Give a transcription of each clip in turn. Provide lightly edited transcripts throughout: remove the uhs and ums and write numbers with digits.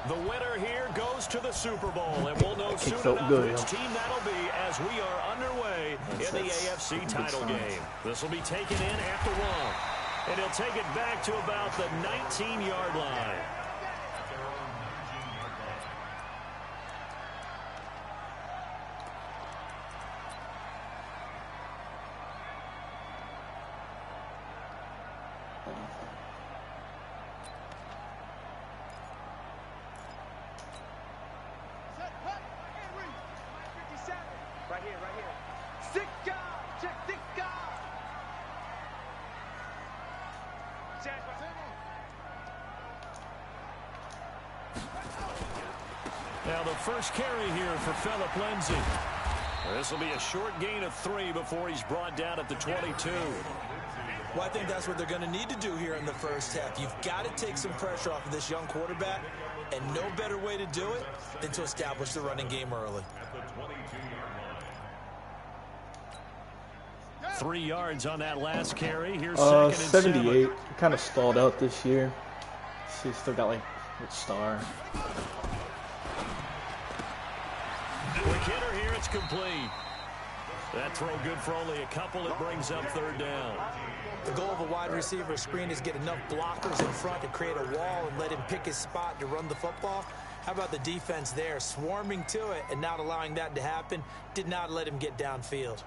The winner here goes to the Super Bowl, and we'll know soon enough which team that'll be as we are underway in the AFC title game. This will be taken in after one, and he'll take it back to about the 19-yard line. Now the first carry here for Phillip Lindsay. This will be a short gain of 3 before he's brought down at the 22. Well, I think that's what they're going to need to do here in the first half. You've got to take some pressure off of this young quarterback, and no better way to do it than to establish the running game early. 3 yards on that last carry. Here's second and 78. Kind of stalled out this year. See, still got like a star. Quick hitter here, it's complete. That throw good for only a couple. It brings up third down. The goal of a wide receiver screen is get enough blockers in front to create a wall and let him pick his spot to run the football. How about the defense there, swarming to it and not allowing that to happen? Did not let him get downfield.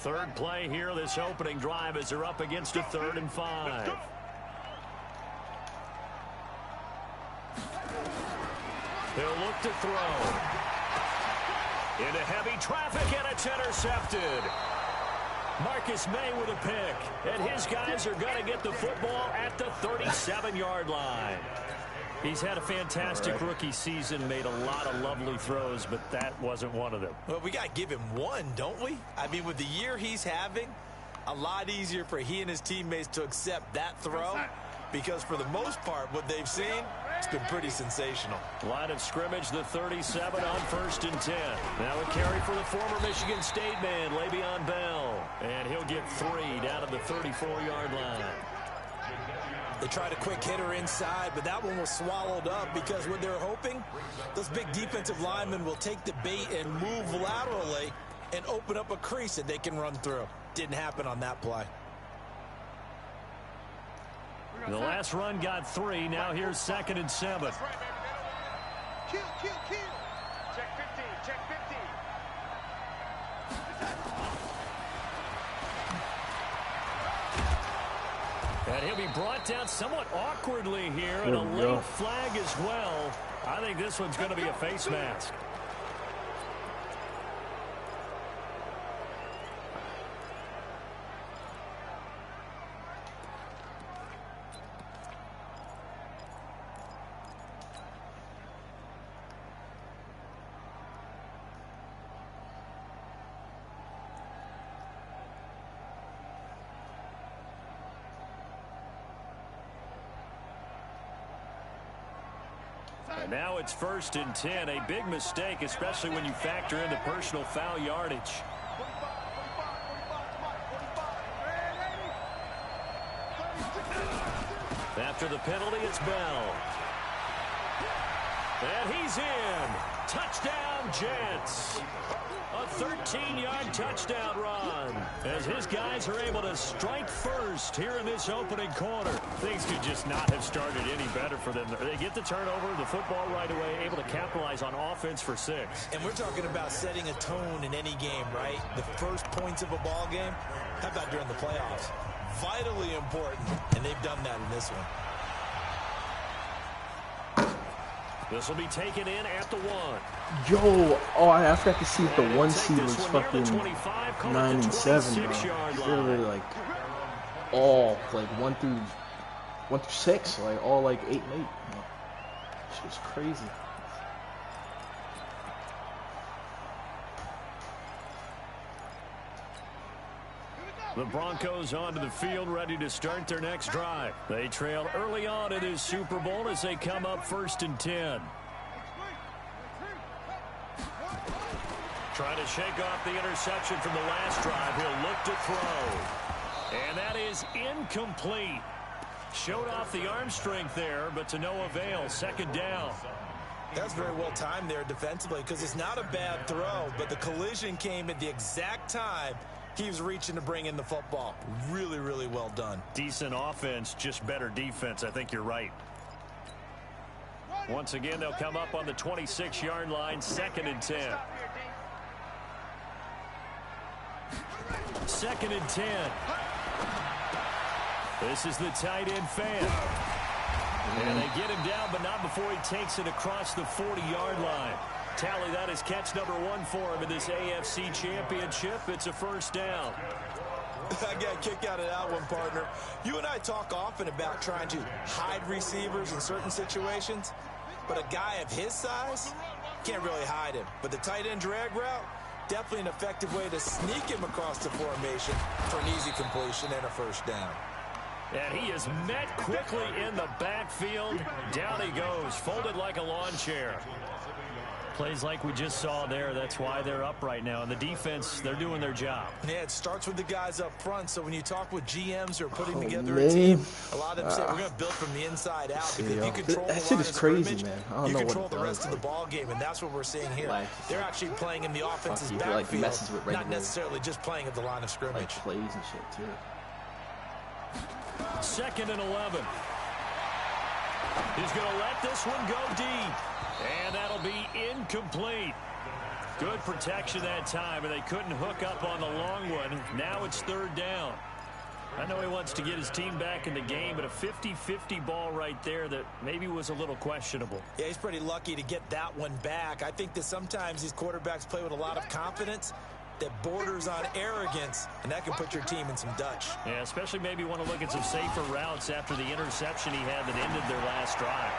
Third play here, this opening drive as they're up against a 3rd and 5. He'll look to throw. Into heavy traffic, and it's intercepted. Marcus May with a pick, and his guys are going to get the football at the 37-yard line. He's had a fantastic rookie season, made a lot of lovely throws, but that wasn't one of them. Well, we got to give him one, don't we? I mean, with the year he's having, a lot easier for he and his teammates to accept that throw, because for the most part, what they've seen, it's been pretty sensational. Line of scrimmage, the 37 on 1st and 10. Now a carry for the former Michigan State man, Le'Veon Bell, and he'll get 3 down to the 34-yard line. They tried a quick hitter inside, but that one was swallowed up because what they're hoping, those big defensive linemen will take the bait and move laterally and open up a crease that they can run through. Didn't happen on that play. The last run got 3. Now here's 2nd and 7. Kill. Check 15, check 15. And he'll be brought down somewhat awkwardly here, and a late flag as well. I think this one's going to be a face mask. And now it's 1st and 10. A big mistake, especially when you factor in the personal foul yardage. After the penalty, it's Bell. And he's in. Touchdown, Jets. A 13-yard touchdown run as his guys are able to strike first here in this opening quarter. Things could just not have started any better for them. They get the turnover, the football right away, able to capitalize on offense for 6. And we're talking about setting a tone in any game, right? The first points of a ball game. How about during the playoffs? Vitally important, and they've done that in this one. This will be taken in at the 1. Yo, I forgot to see if the 1 seed was fucking 9 and 7, bro. They're really like all like 1 through 6, like all like 8 and 8. Shit was crazy. The Broncos onto the field, ready to start their next drive. They trail early on in this Super Bowl as they come up 1st and 10. Trying to shake off the interception from the last drive. He'll look to throw. And that is incomplete. Showed off the arm strength there, but to no avail. Second down. That's very well timed there defensively because it's not a bad throw, but the collision came at the exact time he was reaching to bring in the football. Really, really well done. Decent offense, just better defense. I think you're right. Once again, they'll come up on the 26-yard line, 2nd and 10. 2nd and 10. This is the tight end fan. And they get him down, but not before he takes it across the 40-yard line. Tally, that is catch number 1 for him in this AFC Championship. It's a first down. I got a kick out of that one, partner. You and I talk often about trying to hide receivers in certain situations, but a guy of his size can't really hide him. But the tight end drag route, definitely an effective way to sneak him across the formation for an easy completion and a first down. And he is met quickly in the backfield. Down he goes, folded like a lawn chair. Plays like we just saw there. That's why they're up right now. And the defense, they're doing their job. Yeah, it starts with the guys up front. So when you talk with GMs who are putting together a team, a lot of them say we're going to build from the inside out. Because if you control that the shit line is of crazy, scrimmage, man. I don't you know control what the rest of the ball game, and that's what we're seeing here. They're actually playing in the offense's backfield, not necessarily just playing at the line of scrimmage. Like plays and shit too. 2nd and 11. He's going to let this one go deep. And that'll be incomplete. Good protection that time, and they couldn't hook up on the long one. Now it's 3rd down. I know he wants to get his team back in the game, but a 50-50 ball right there that maybe was a little questionable. Yeah, he's pretty lucky to get that one back. I think that sometimes these quarterbacks play with a lot of confidence that borders on arrogance, and that can put your team in some Dutch. Yeah, especially maybe want to look at some safer routes after the interception he had that ended their last drive.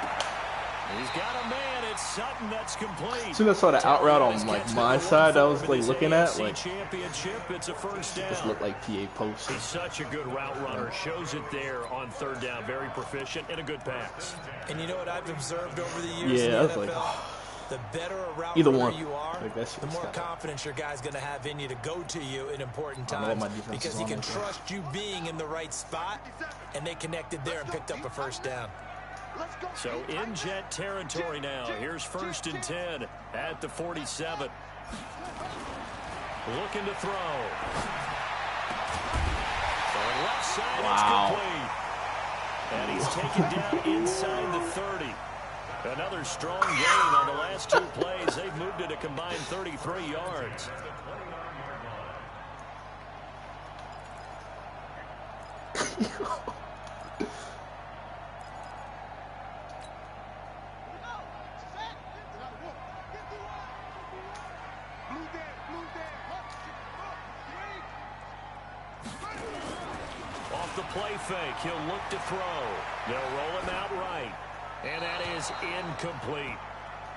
He's got a man. It's Sutton that's complete. As soon as I saw the out route on like my side, I was like looking at like championship. It's a first down. Just looked like PA post. He's such a good route runner. Shows it there on 3rd down. Very proficient and a good pass. And you know what I've observed over the years in the NFL? Like, the better a route either runner one. you are, like the more confidence your guy's going to have in you to go to you in important times because he can trust you being in the right spot, and they connected there and picked up a first down. So in Jet territory now. Here's 1st and 10 at the 47. Looking to throw. So left side, it's complete. And he's taken down inside the 30. Another strong gain on the last 2 plays. They've moved it a combined 33 yards. Off the play fake, he'll look to throw. They'll roll him out right. And that is incomplete.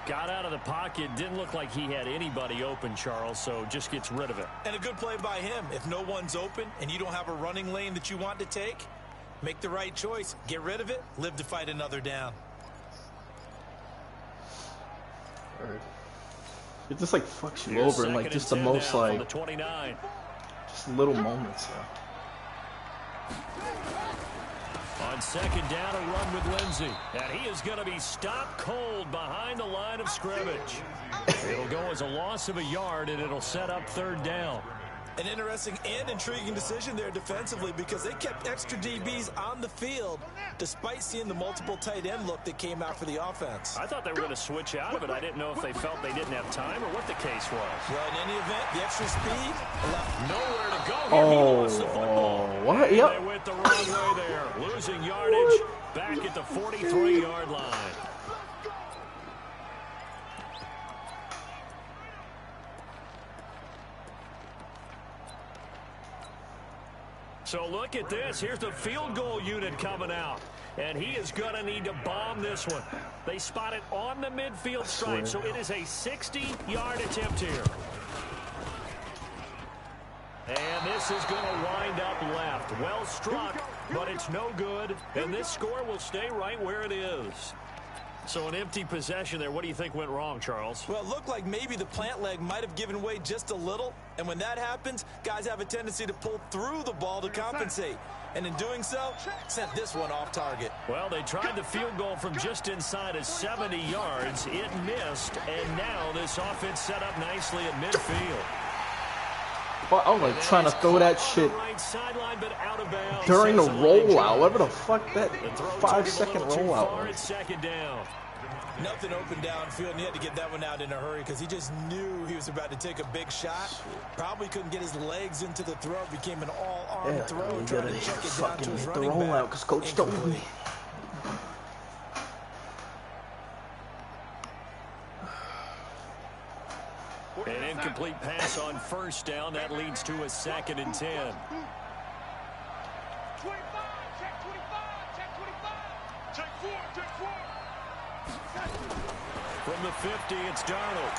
Got out of the pocket. Didn't look like he had anybody open, Charles, so just gets rid of it. And a good play by him. If no one's open and you don't have a running lane that you want to take, make the right choice. Get rid of it. Live to fight another down. It just like fucks you over in like just the most like the 29. just little moments. On 2nd down, a run with Lindsey. And he is going to be stopped cold behind the line of scrimmage. It'll go as a loss of a yard, and it'll set up 3rd down. An interesting and intriguing decision there defensively because they kept extra DBs on the field despite seeing the multiple tight end look that came out for the offense. I thought they were going to switch out of it. I didn't know if they felt they didn't have time or what the case was. Well, in any event, the extra speed left nowhere to go here. He lost the football. What? Yep. They went the wrong way there. Losing yardage back at the 43-yard line. So look at this. Here's the field goal unit coming out. And he is going to need to bomb this one. They spot it on the midfield stripe, so it is a 60-yard attempt here. And this is going to wind up left. Well struck, but it's no good. And this score will stay right where it is. So an empty possession there. What do you think went wrong, Charles? Well, it looked like maybe the plant leg might have given way just a little. And when that happens, guys have a tendency to pull through the ball to compensate. And in doing so, sent this one off target. Well, they tried the field goal from just inside of 70 yards. It missed, and now this offense set up nicely at midfield. Well, I was like trying to throw that shit Right sideline, but out of bounds. during the rollout. Whatever the fuck that 5-second rollout was. It's second down. Nothing open downfield, and he had to get that one out in a hurry because he just knew he was about to take a big shot. Probably couldn't get his legs into the throw. Became an all-arm Yeah, throw. you Trying gotta to check it down to fucking his hit the running rollout back. because Coach told me. An incomplete pass on first down. That leads to a 2nd and 10. 25, check 25, check 25. Check 4, check 4. From the 50, it's Darnold.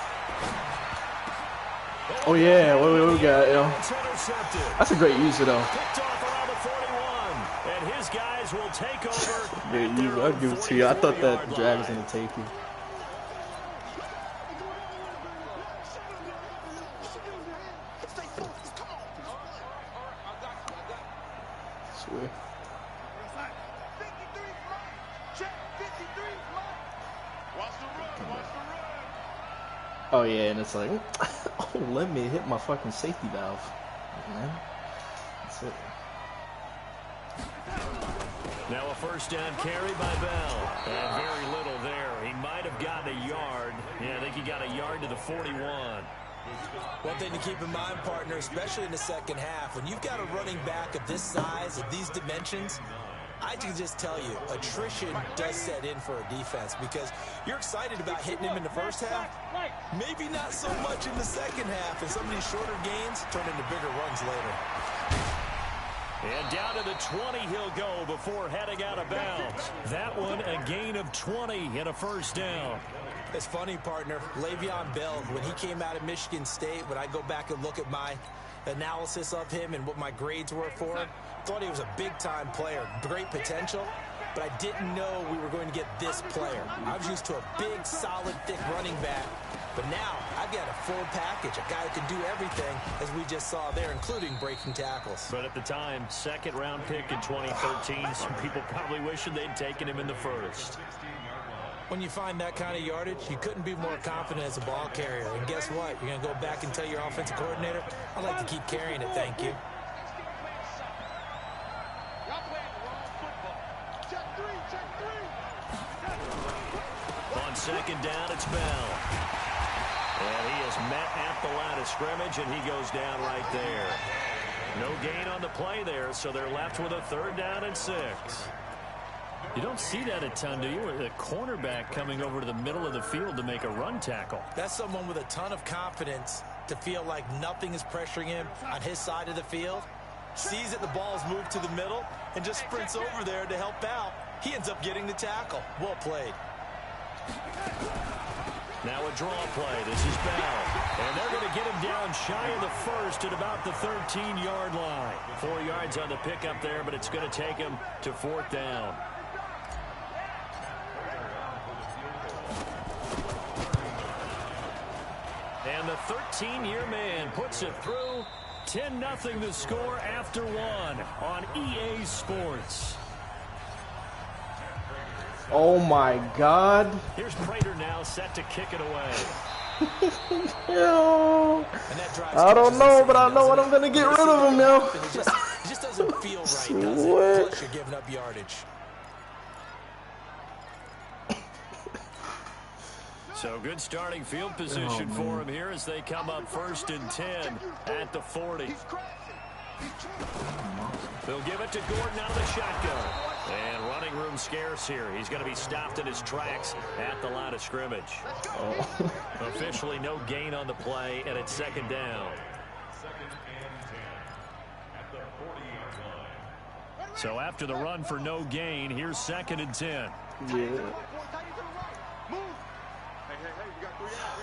Oh yeah, what we got, yo? It's intercepted. That's a great user though. Picked off around the 41. And his guys will take over. Great at their user, own I'll give it to you. I thought that 44-yard drag was line. gonna take you. Swear. 53 flat. Check 53 flat. Watch the run, watch the run. Oh yeah, and it's like, oh, let me hit my fucking safety valve, man. That's it. Now a first down carry by Bell. And very little there. He might have gotten a yard. Yeah, I think he got a yard to the 41. One thing to keep in mind, partner, especially in the second half, when you've got a running back of this size, of these dimensions, I can just tell you, attrition does set in for a defense because you're excited about hitting him in the first half, maybe not so much in the second half, and some of these shorter gains turn into bigger runs later. And down to the 20 he'll go before heading out of bounds. That one a gain of 20 and a first down. It's funny, partner. Le'Veon Bell, when he came out of Michigan State, when I go back and look at my analysis of him and what my grades were for him, thought he was a big-time player, great potential, but I didn't know we were going to get this player. I was used to a big, solid, thick running back, but now I've got a full package, a guy who can do everything, as we just saw there, including breaking tackles. But at the time, 2nd-round pick in 2013, some people probably wishing they'd taken him in the first. When you find that kind of yardage, you couldn't be more confident as a ball carrier. And guess what? You're going to go back and tell your offensive coordinator, I'd like to keep carrying it, thank you. Y'all playing the wrong football. Check 3, check 3. On 2nd down, it's Bell. And he is met at the line of scrimmage, and he goes down right there. No gain on the play there, so they're left with a 3rd down and 6. You don't see that a ton, do you? A cornerback coming over to the middle of the field to make a run tackle. That's someone with a ton of confidence to feel like nothing is pressuring him on his side of the field. Sees that the ball's moved to the middle and just sprints over there to help out. He ends up getting the tackle. Well played. Now a draw play. This is Bell. And they're going to get him down shy of the first at about the 13-yard line. 4 yards on the pickup there, but it's going to take him to 4th down. And the 13-year man puts it through. 10-0 the score after 1 on EA Sports. Oh my God. Here's Prater now set to kick it away. Yo. I don't know, but I know what I'm going to get rid of him now. It just doesn't feel right, does it? What? Plus, you're giving up yardage. So good starting field position for him here as they come up 1st and 10 at the 40. They'll give it to Gordon out of the shotgun. And running room scarce here. He's going to be stopped in his tracks at the line of scrimmage. Oh. Officially no gain on the play, and it's 2nd down. So after the run for no gain, here's 2nd and 10. Yeah. Hey, we got 3 down,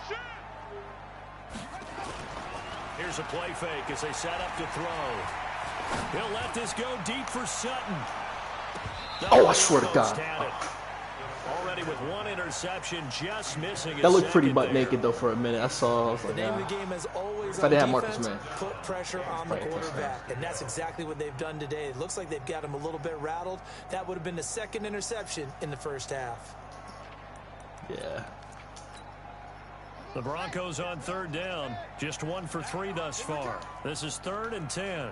3 down. Here's a play fake as they set up to throw. He'll let this go deep for Sutton. Oh, I swear to God. already with one interception, just missing his That looked pretty butt there. naked though for a minute. I was The like, name of the game is always if I on didn't have Marcus defense, May, put pressure on the probably a touchdown. quarterback. And that's exactly what they've done today. It looks like they've got him a little bit rattled. That would have been the second interception in the first half. Yeah. The Broncos on third down. Just 1 for 3 thus far. This is 3rd and 10.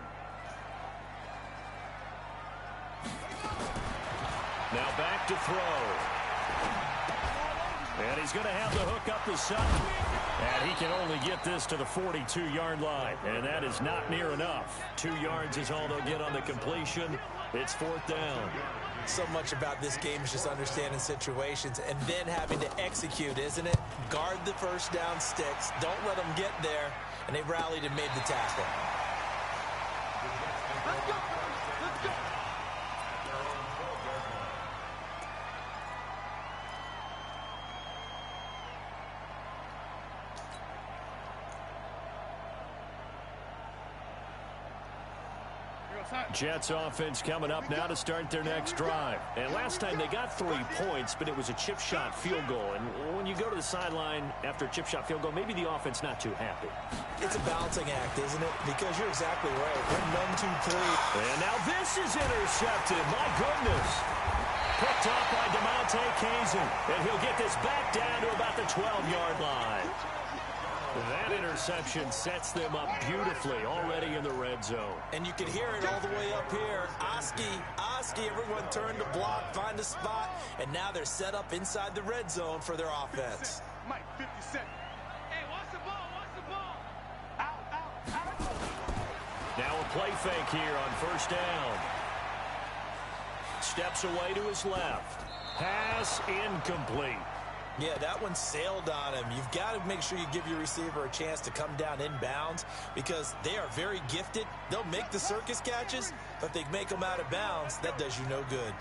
Now back to throw. And he's going to have the hook up the side. And he can only get this to the 42-yard line. And that is not near enough. 2 yards is all they'll get on the completion. It's 4th down. So much about this game is just understanding situations and then having to execute, isn't it? Guard the first down sticks. Don't let them get there. And they rallied and made the tackle. Let's go, let's go. Jets offense coming up now to start their next drive. And last time they got 3 points, but it was a chip shot field goal. And when you go to the sideline after a chip shot field goal, maybe the offense not too happy. It's a balancing act, isn't it? Because you're exactly right. We're 1, 2, 3. And now this is intercepted. My goodness. Picked off by DeMonte Kazin. And he'll get this back down to about the 12-yard line. That interception sets them up beautifully already in the red zone. And you can hear it all the way up here. Oski, everyone turned to block, find a spot, and now they're set up inside the red zone for their offense. Mike, 50 seconds. Hey, watch the ball, watch the ball. Out. Now a play fake here on first down. Steps away to his left. Pass incomplete. Yeah, that one sailed on him. You've got to make sure you give your receiver a chance to come down inbounds because they are very gifted. They'll make the circus catches, but if they make them out of bounds, that does you no good.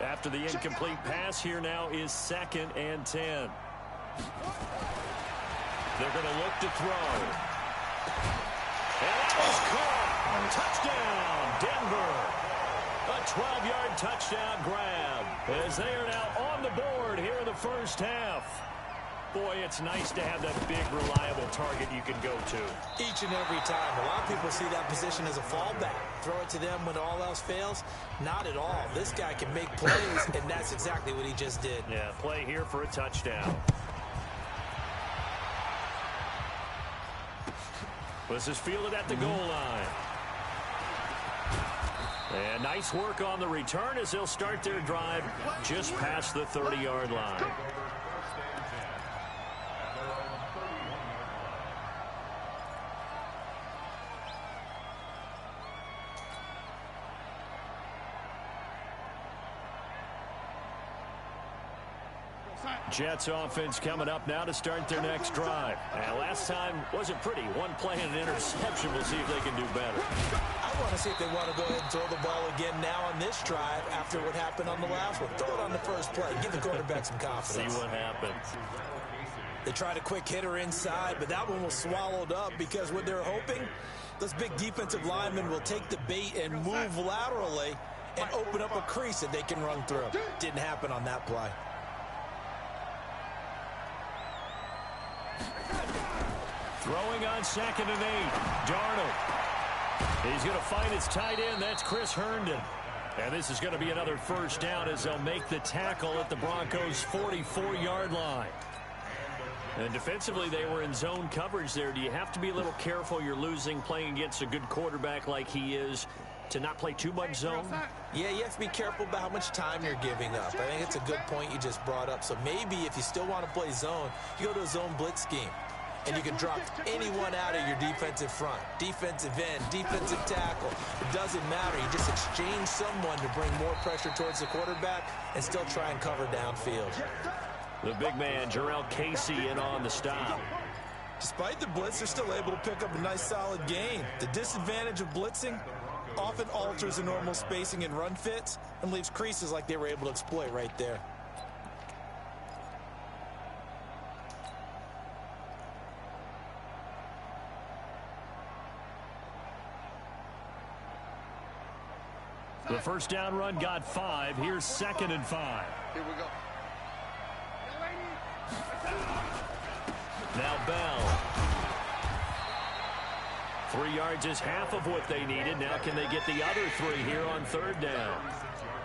After the incomplete pass, here now is 2nd and 10. They're going to look to throw. And that is caught. Touchdown, Denver. A 12-yard touchdown grab as they are now on the board here in the first half. Boy, it's nice to have that big, reliable target you can go to. Each and every time. A lot of people see that position as a fallback. Throw it to them when all else fails. Not at all. This guy can make plays, and that's exactly what he just did. Yeah, play here for a touchdown. This is fielded at the goal line. And nice work on the return as they'll start their drive just past the 30-yard line. Jets offense coming up now to start their next drive. And last time wasn't pretty. One play and an interception. We'll see if they can do better. I want to see if they want to go ahead and throw the ball again now on this drive after what happened on the last one. Throw it on the first play. Give the quarterback some confidence. See what happens. They tried a quick hitter inside, but that one was swallowed up because what they're hoping, those big defensive linemen will take the bait and move laterally and open up a crease that they can run through. Didn't happen on that play. Throwing on 2nd and 8. Darnold. He's going to find his tight end. That's Chris Herndon. And this is going to be another first down as they'll make the tackle at the Broncos' 44-yard line. And defensively, they were in zone coverage there. Do you have to be a little careful? You're losing playing against a good quarterback like he is to not play too much zone? Yeah, you have to be careful about how much time you're giving up. I think it's a good point you just brought up. So maybe if you still want to play zone, you go to a zone blitz scheme. And you can drop anyone out of your defensive front. Defensive end, defensive tackle. It doesn't matter. You just exchange someone to bring more pressure towards the quarterback and still try and cover downfield. The big man, Jarrell Casey, in on the stop. Despite the blitz, they're still able to pick up a nice solid gain. The disadvantage of blitzing often alters the normal spacing and run fits and leaves creases like they were able to exploit right there. The first down run got 5. Here's 2nd and 5. Here we go. Now Bell. 3 yards is half of what they needed. Now can they get the other 3 here on 3rd down?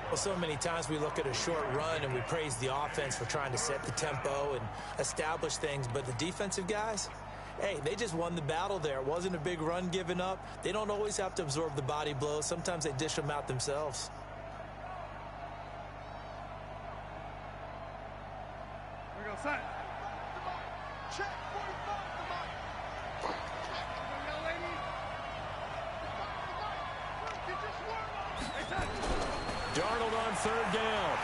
Well, so many times we look at a short run and we praise the offense for trying to set the tempo and establish things. But the defensive guys, hey, they just won the battle there. It wasn't a big run given up. They don't always have to absorb the body blows. Sometimes they dish them out themselves. Here we go, son. Check 45. Darnold on 3rd down.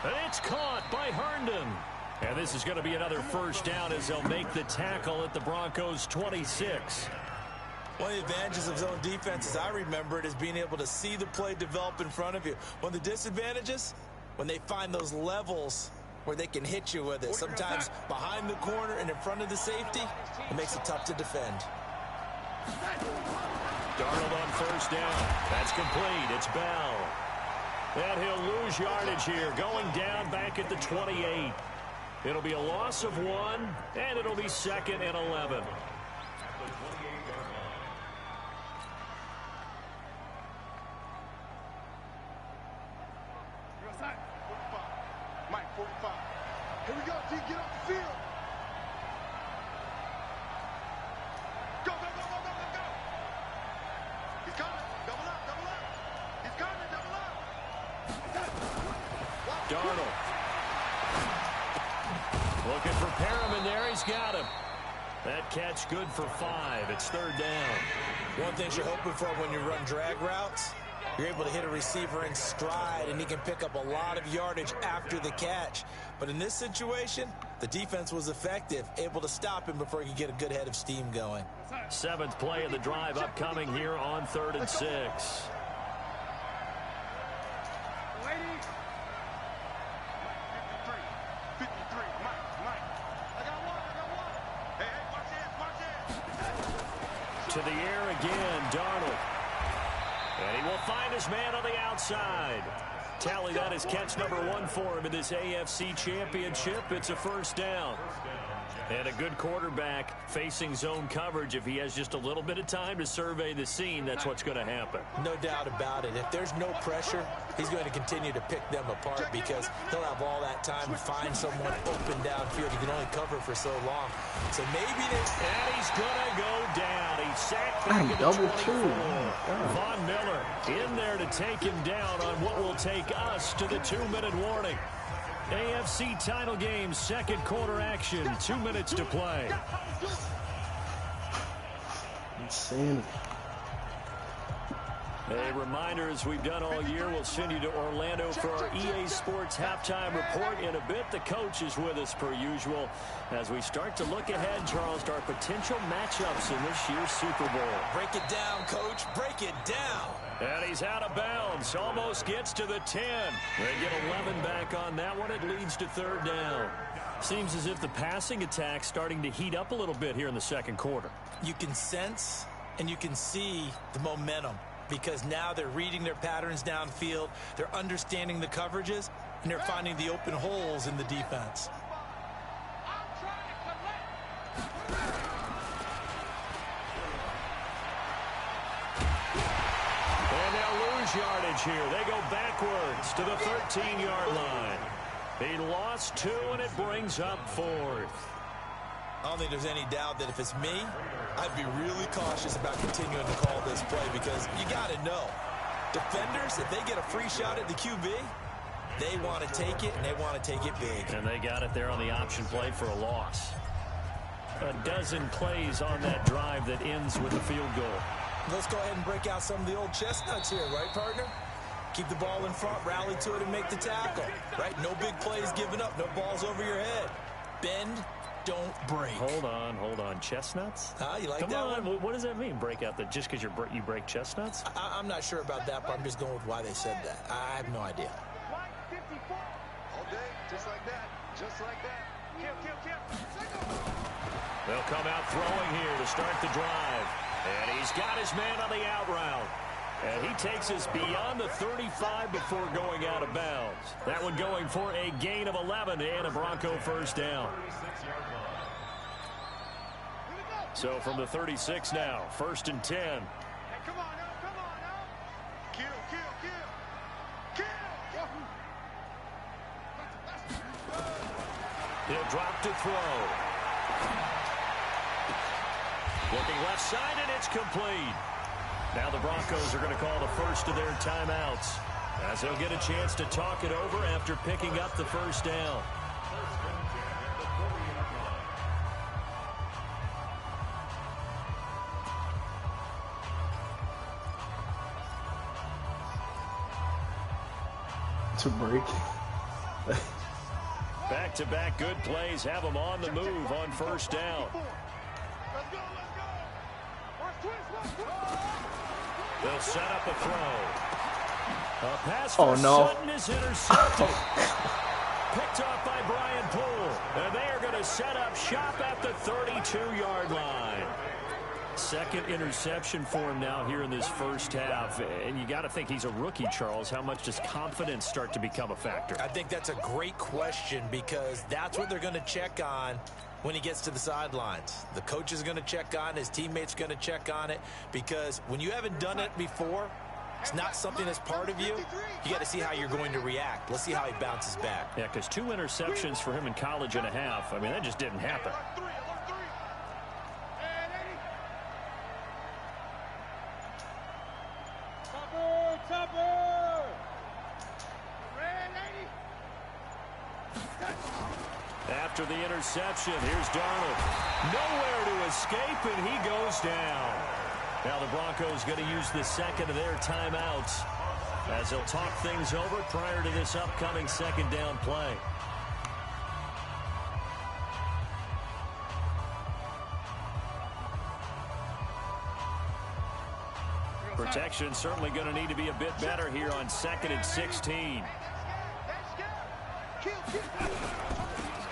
And it's caught by Herndon. And this is going to be another 1st down as they'll make the tackle at the Broncos' 26. One of the advantages of zone defense, as I remember it, is being able to see the play develop in front of you. One of the disadvantages, when they find those levels where they can hit you with it. Sometimes behind the corner and in front of the safety, it makes it tough to defend. Darnold on 1st down. That's complete. It's Bell. And he'll lose yardage here, going down back at the 28. It'll be a loss of 1, and it'll be 2nd and 11. Mike, 45. Here we go, T. Get off the field. Go, go, go, go, go, go, go. He's coming. Double up, double up. He's coming, double up. Darnold. Looking for Perriman there. He's got him. That catch good for 5. It's 3rd down. One thing you're hoping for when you run drag routes, you're able to hit a receiver in stride, and he can pick up a lot of yardage after the catch. But in this situation, the defense was effective, able to stop him before he could get a good head of steam going. 7th play of the drive upcoming here on 3rd and 6. 53, Mike. I got one. Hey, watch this. To the air again, Darnold. And he will find his man on the outside. Tally that is catch number 1 for him in this AFC Championship. It's a 1st down. And a good quarterback facing zone coverage. If he has just a little bit of time to survey the scene, that's what's going to happen. No doubt about it. If there's no pressure, he's going to continue to pick them apart because he'll have all that time to find someone open downfield. He can only cover for so long. So maybe this... And he's going to go down. He's sacked back God, at the double 24. two. Von Miller in there to take him down on what will take us to the 2-minute warning. AFC title game, 2nd quarter action, 2 minutes to play. Insanity. A reminder, as we've done all year, we'll send you to Orlando for our EA Sports halftime report. In a bit, the coach is with us per usual as we start to look ahead, Charles, to our potential matchups in this year's Super Bowl. Break it down, Coach. Break it down. And he's out of bounds. Almost gets to the 10. They get 11 back on that one. It leads to 3rd down. Seems as if the passing attack's starting to heat up a little bit here in the 2nd quarter. You can sense and you can see the momentum because now they're reading their patterns downfield. They're understanding the coverages, and they're finding the open holes in the defense. Yardage here. They go backwards to the 13-yard line. He lost 2, and it brings up 4th. I don't think there's any doubt that if it's me, I'd be really cautious about continuing to call this play because you got to know, defenders, if they get a free shot at the QB, they want to take it, and they want to take it big. And they got it there on the option play for a loss. A dozen plays on that drive that ends with a field goal. Let's go ahead and break out some of the old chestnuts here, right, partner? Keep the ball in front, rally to it, and make the tackle, right? No big plays given up, no balls over your head. Bend, don't break. Hold on. Chestnuts? You like Come that on. one? What does that mean, break out? Just because you break chestnuts? I'm not sure about that, but I'm just going with why they said that. I have no idea. All day, just like that. Just like that. Kill. They'll come out throwing here to start the drive. And he's got his man on the out route. And he takes us beyond the 35 before going out of bounds. That one going for a gain of 11 and a Bronco 1st down. So from the 36 now, 1st and 10. Hey, come on now. Kill. He'll drop to throw. Looking left side, and it's complete. Now the Broncos are going to call the first of their timeouts, as they'll get a chance to talk it over after picking up the first down. To break. Back-to-back good plays have them on the move on first down. Let's go. They'll set up a throw. A pass Oh, for no. Sutton is intercepted. Picked off by Brian Poole. And they are going to set up shop at the 32-yard line. Second interception for him now here in this first half. And you got to think he's a rookie, Charles. How much does confidence start to become a factor? I think that's a great question, because that's what they're going to check on when he gets to the sidelines. The coach is going to check on it. His teammates are going to check on it, because when you haven't done it before, it's not something that's part of you. You got to see how you're going to react. Let's see how he bounces back. Yeah, because 2 interceptions for him in college and a half. I mean, that just didn't happen. After the interception, here's Darnold. Nowhere to escape, and he goes down. Now the Broncos going to use the second of their timeouts as they'll talk things over prior to this upcoming second down play. Protection certainly going to need to be a bit better here on 2nd and 16.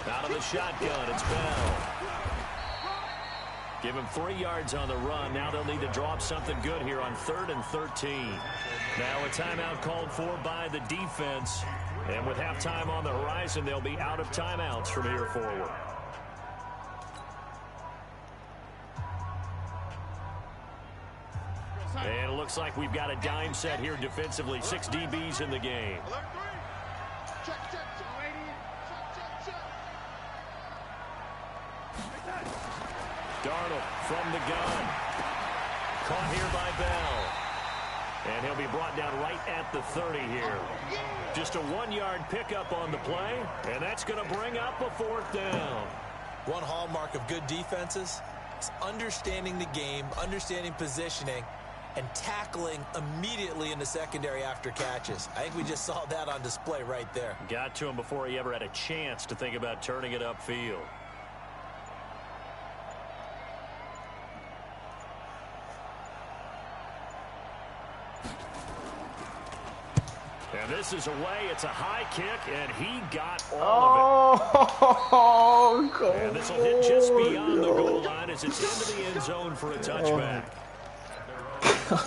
Out of the shotgun, it's Bell. Give him 3 yards on the run. Now they'll need to drop something good here on 3rd and 13. Now a timeout called for by the defense. And with halftime on the horizon, they'll be out of timeouts from here forward. And it looks like we've got a dime set here defensively. 6 DBs in the game. Darnold from the gun. Caught here by Bell. And he'll be brought down right at the 30 here. Just a 1-yard pickup on the play, and that's going to bring up a 4th down. One hallmark of good defenses is understanding the game, understanding positioning, and tackling immediately in the secondary after catches. I think we just saw that on display right there. Got to him before he ever had a chance to think about turning it upfield. And this is away. It's a high kick, and he got all of it. Oh, and this will hit just beyond the goal line as it's into the end zone for a touchback. I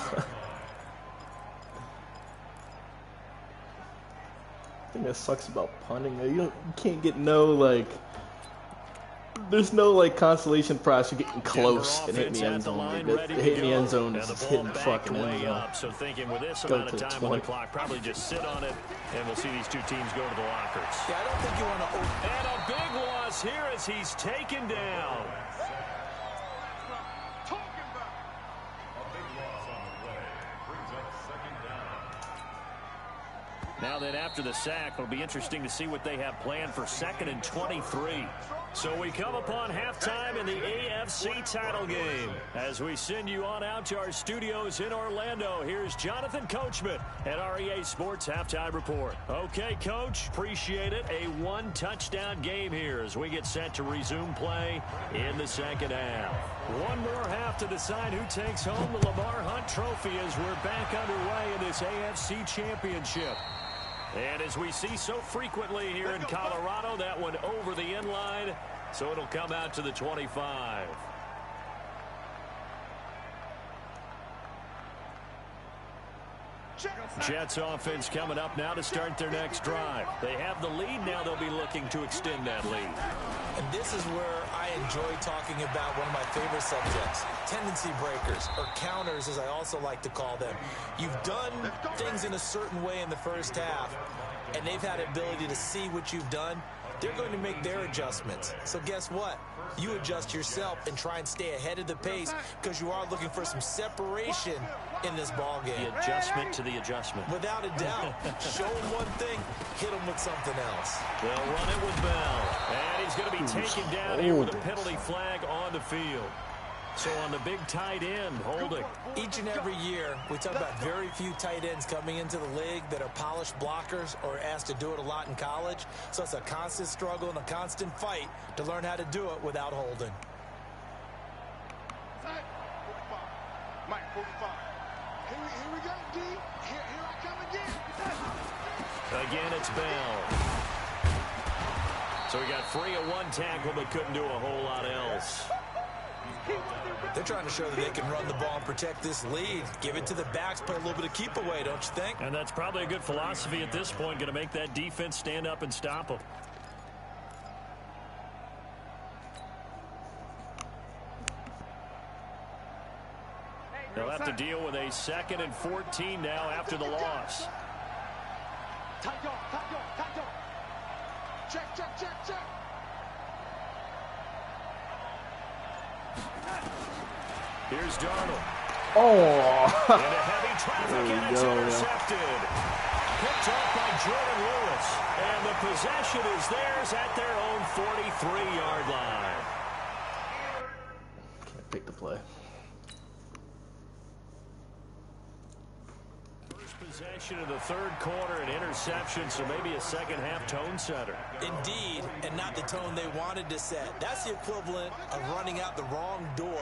think that sucks about punting. You can't get no, like, there's no, like, consolation prize for getting close and hitting the end zone. Hitting the end zone is just hitting the fucking end zone. So thinking with this amount of time on the clock, probably just sit on it, and we'll see these two teams go to the lockers. Yeah, I don't think you want to... And a big loss here as he's taken down. Now then, after the sack, it'll be interesting to see what they have planned for 2nd and 23. So we come upon halftime in the AFC title game. As we send you on out to our studios in Orlando, here's Jonathan Coachman at our EA Sports Halftime Report. Okay, Coach, appreciate it. A 1-touchdown game here as we get set to resume play in the second half. One more half to decide who takes home the Lamar Hunt Trophy as we're back underway in this AFC Championship. And as we see so frequently here in Colorado, that one over the end line, so it'll come out to the 25. Jets offense coming up now to start their next drive. They have the lead. Now they'll be looking to extend that lead. And this is where I enjoy talking about one of my favorite subjects, tendency breakers, or counters as I also like to call them. You've done things in a certain way in the first half, and they've had the ability to see what you've done. They're going to make their adjustments. So guess what? You adjust yourself and try and stay ahead of the pace because you are looking for some separation in this ball game. The adjustment to the adjustment. Without a doubt. Show them one thing, hit them with something else. They'll run it with Bell. And he's going to be taken down here with a penalty flag on the field. So on the big tight end, holding. Each and every year, we talk about very few tight ends coming into the league that are polished blockers or asked to do it a lot in college. So it's a constant struggle and a constant fight to learn how to do it without holding. Mike, 45. Here we go, D. Here I come again. Again, it's Bell. So he got free of one tackle but couldn't do a whole lot else. They're trying to show that they can run the ball and protect this lead. Give it to the backs, play a little bit of keep away, don't you think? And that's probably a good philosophy at this point, going to make that defense stand up and stop them. They'll have to deal with a 2nd and 14 now after the loss. Tight dog. Check. Here's Darnold. Oh. Into heavy traffic, and it's intercepted. Picked off by Jordan Lewis. And the possession is theirs at their own 43-yard line. Can't pick the play. Possession of the third quarter, an interception, so maybe a second-half tone setter. Indeed, and not the tone they wanted to set. That's the equivalent of running out the wrong door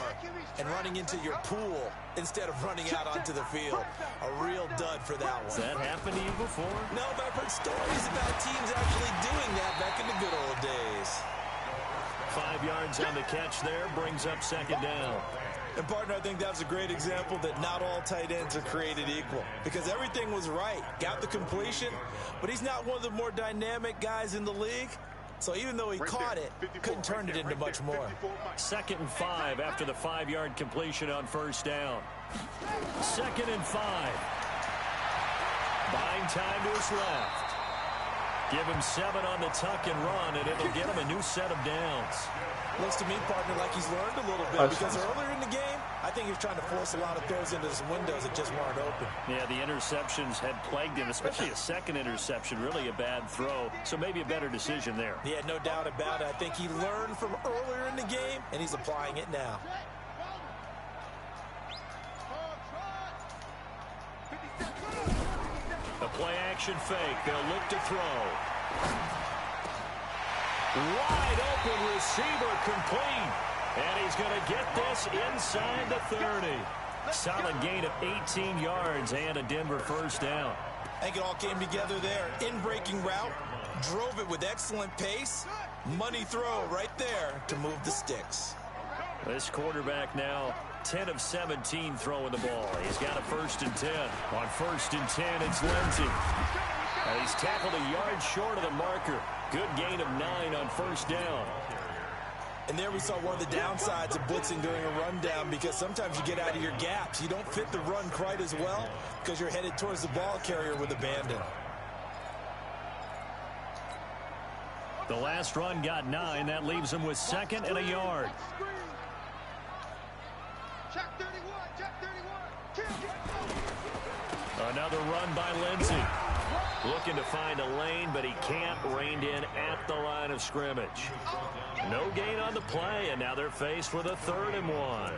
and running into your pool instead of running out onto the field. A real dud for that one. Has that happened to you before? No, but I've heard stories about teams actually doing that back in the good old days. 5 yards on the catch there, brings up second down. And, partner, I think that's a great example that not all tight ends are created equal because everything was right. Got the completion, but he's not one of the more dynamic guys in the league. So even though he caught it, couldn't turn it into much more. 2nd and 5 after the 5-yard completion on first down. 2nd and 5. Buying time to his left. Give him 7 on the tuck and run, and it'll get him a new set of downs. Looks to me, partner, like he's learned a little bit because earlier in the game, I think he was trying to force a lot of throws into some windows that just weren't open. Yeah, the interceptions had plagued him, especially a second interception, really a bad throw. So maybe a better decision there. Yeah, no doubt about it. I think he learned from earlier in the game, and he's applying it now. A play-action fake. They'll look to throw. Wide open receiver complete. And he's going to get this inside the 30. Solid gain of 18 yards and a Denver first down. I think it all came together there. In-breaking route, drove it with excellent pace. Money throw right there to move the sticks. This quarterback now 10 of 17 throwing the ball. He's got a 1st and 10. On 1st and 10, it's Lindsey. And he's tackled a yard short of the marker. Good gain of 9 on first down. And there we saw one of the downsides of blitzing during a rundown because sometimes you get out of your gaps. You don't fit the run quite as well because you're headed towards the ball carrier with abandon. The last run got 9. That leaves him with 2nd and a yard. Check 31. Another run by Lindsey. Looking to find a lane, but he can't. Reined in at the line of scrimmage. No gain on the play, and now they're faced with a 3rd and 1.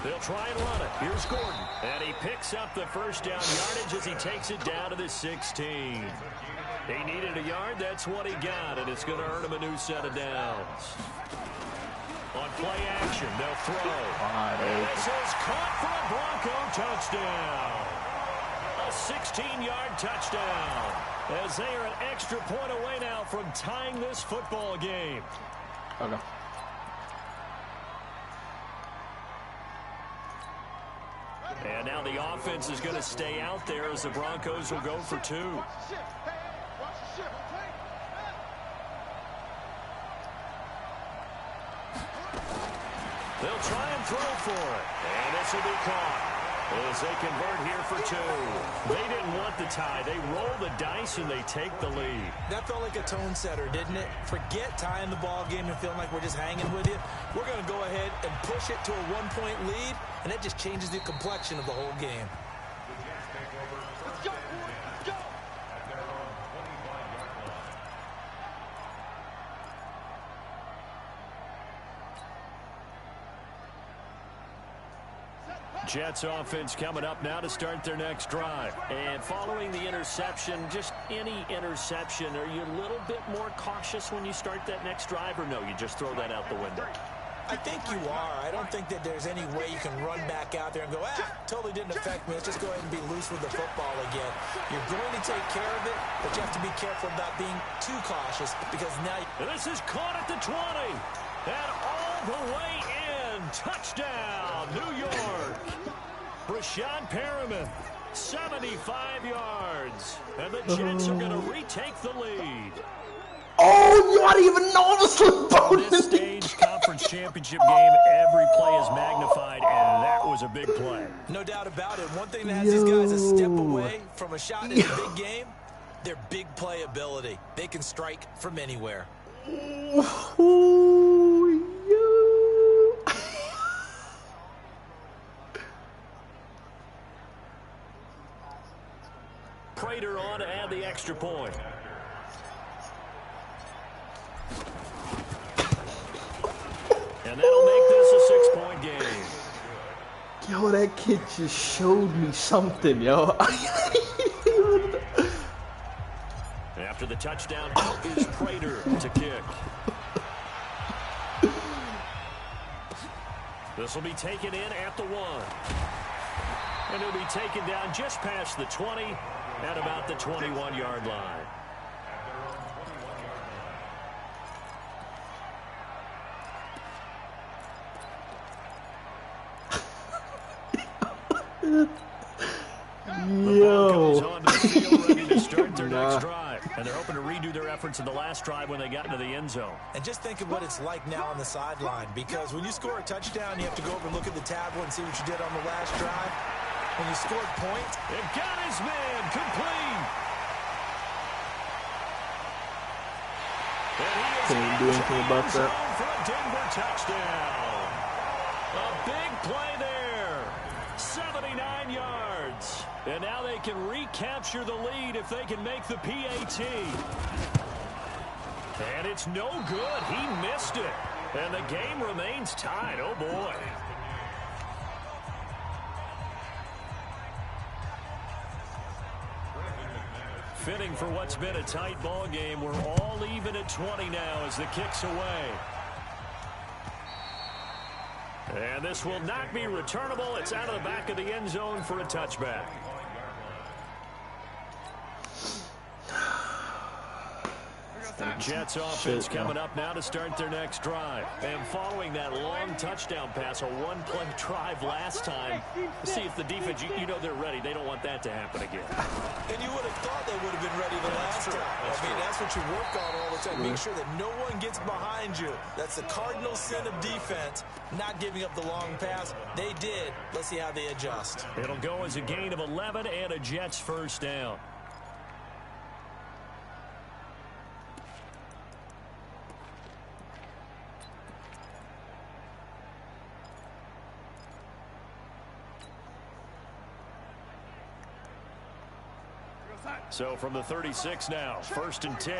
They'll try and run it. Here's Gordon. And he picks up the first down yardage as he takes it down to the 16. He needed a yard. That's what he got, and it's going to earn him a new set of downs. On play action, they'll throw. And this is caught for a Bronco touchdown. A 16-yard touchdown. As they are an extra point away now from tying this football game. Okay. And now the offense is going to stay out there as the Broncos will go for 2. They'll try and throw for it. And this will be caught as they convert here for 2. They didn't want the tie. They roll the dice and they take the lead. That felt like a tone setter, didn't it? Forget tying the ball game and feeling like we're just hanging with you. We're going to go ahead and push it to a 1-point lead, and that just changes the complexion of the whole game. Let's go, boys. Let's go. Jets offense coming up now to start their next drive. And following the interception, just any interception, are you a little bit more cautious when you start that next drive, or no, you just throw that out the window? I think you are. I don't think that there's any way you can run back out there and go, totally didn't affect me. Let's just go ahead and be loose with the football again. You're going to take care of it, but you have to be careful about being too cautious because now... This is caught at the 20. And all the way in. Touchdown, New York. Rashad Perriman, 75 yards. And the Jets are going to retake the lead. Oh, you don't even know the slip. In this stage conference championship game, every play is magnified, and that was a big play. No doubt about it. One thing that has these guys a step away from a shot in a big game, their big play ability. They can strike from anywhere. Prater on to add the extra point. And that'll make this a 6-point game. Yo, that kid just showed me something, yo. After the touchdown, out is Prater to kick. This will be taken in at the 1. And it'll be taken down just past the 20 at about the 21-yard line. Yo. On to the field ready to start their next drive. And they're hoping to redo their efforts in the last drive when they got into the end zone. And just think of what it's like now on the sideline, because when you score a touchdown, you have to go over and look at the tablet and see what you did on the last drive. When you scored points, it got his man complete. And he is Can't do anything about that. For a Denver touchdown. A big play there. 79 yards. And now they can recapture the lead if they can make the PAT. And it's no good. He missed it. And the game remains tied. Oh, boy. Fitting for what's been a tight ball game. We're all even at 20 now as the kick's away. And this will not be returnable. It's out of the back of the end zone for a touchback. Jets offense coming up now to start their next drive. And following that long touchdown pass, a one-play drive last time, see if the defense, you know they're ready. They don't want that to happen again. And you would have thought they would have been ready the last time. That's what you work on all the time. Make sure that no one gets behind you. That's the cardinal sin of defense, not giving up the long pass. They did. Let's see how they adjust. It'll go as a gain of 11 and a Jets first down. So from the 36 now, 1st and 10.